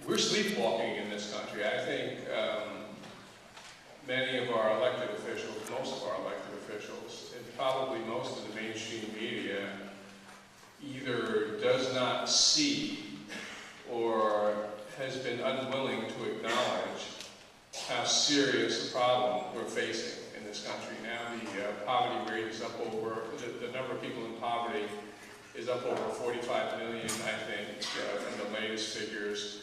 We're sleepwalking in this country. I think many of our elected officials, most of our elected officials, and probably most of the mainstream media either does not see or has been unwilling to acknowledge how serious a problem we're facing in this country. Now the poverty rate is up over, the number of people in poverty is up over 45 million, I think, from the latest figures,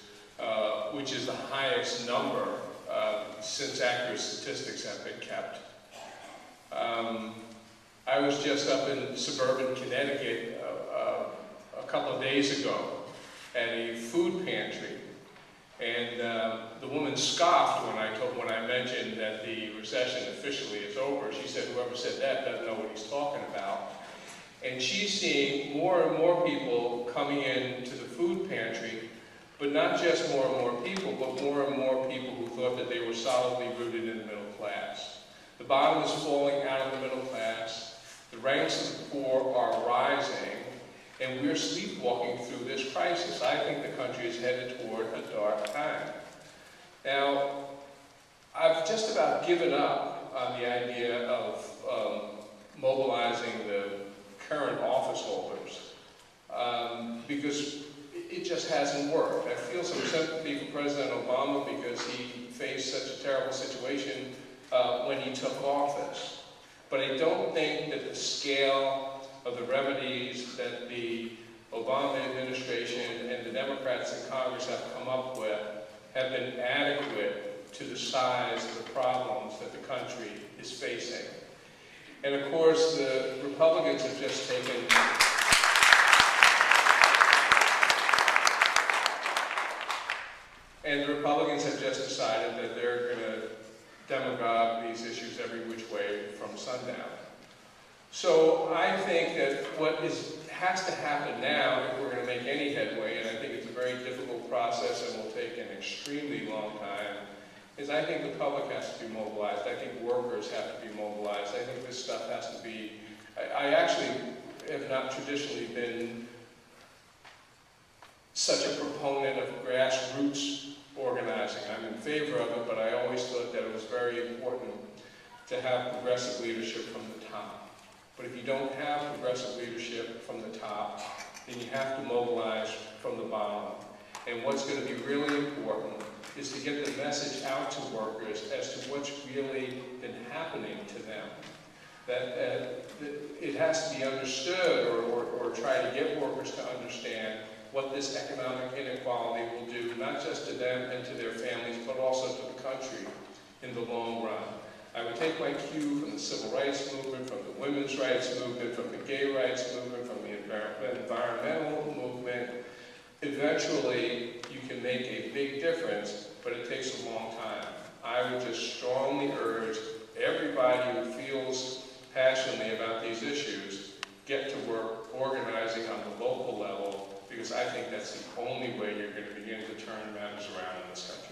which is the highest number since accurate statistics have been kept. I was just up in suburban Connecticut a couple of days ago at a food pantry, and the woman scoffed when I mentioned that the recession officially is over. She said, "Whoever said that doesn't know what he's talking about." And she's seeing more and more people coming into the food pantry, but not just more and more people, but more and more people who thought that they were solidly rooted in the middle class. The bottom is falling out of the middle class. The ranks of the poor are rising, and we're sleepwalking through this crisis. I think the country is headed toward a dark time. Now, I've just about given up on the idea of mobilizing the current office holders because it just hasn't worked. I feel some sympathy for President Obama because he faced such a terrible situation when he took office. But I don't think that the scale of the remedies that the Obama administration and the Democrats in Congress have come up with have been adequate to the size of the problems that the country is facing. And of course, the Republicans have just taken decided that they're going to demagogue these issues every which way from sundown. So I think that what has to happen now, if we're going to make any headway, and I think it's a very difficult process and will take an extremely long time, is I think the public has to be mobilized. I think workers have to be mobilized. I think this stuff has to be, I actually have not traditionally been such a proponent of grassroots organizing. I'm in favor of it, but I always thought that it was very important to have progressive leadership from the top. But if you don't have progressive leadership from the top, then you have to mobilize from the bottom. And what's going to be really important is to get the message out to workers as to what's really been happening to them. That it has to be understood, or try to get workers to understand what this economic inequality will do, not just to them and to their families, but also to the country in the long run. I would take my cue from the civil rights movement, from the women's rights movement, from the gay rights movement, from the environmental movement. Eventually, you can make a big difference, but it takes a long time. I would just strongly urge everybody who feels passionately about these issues, get to work organizing on the local level, because I think that's the only way you're going to begin to turn matters around in this country.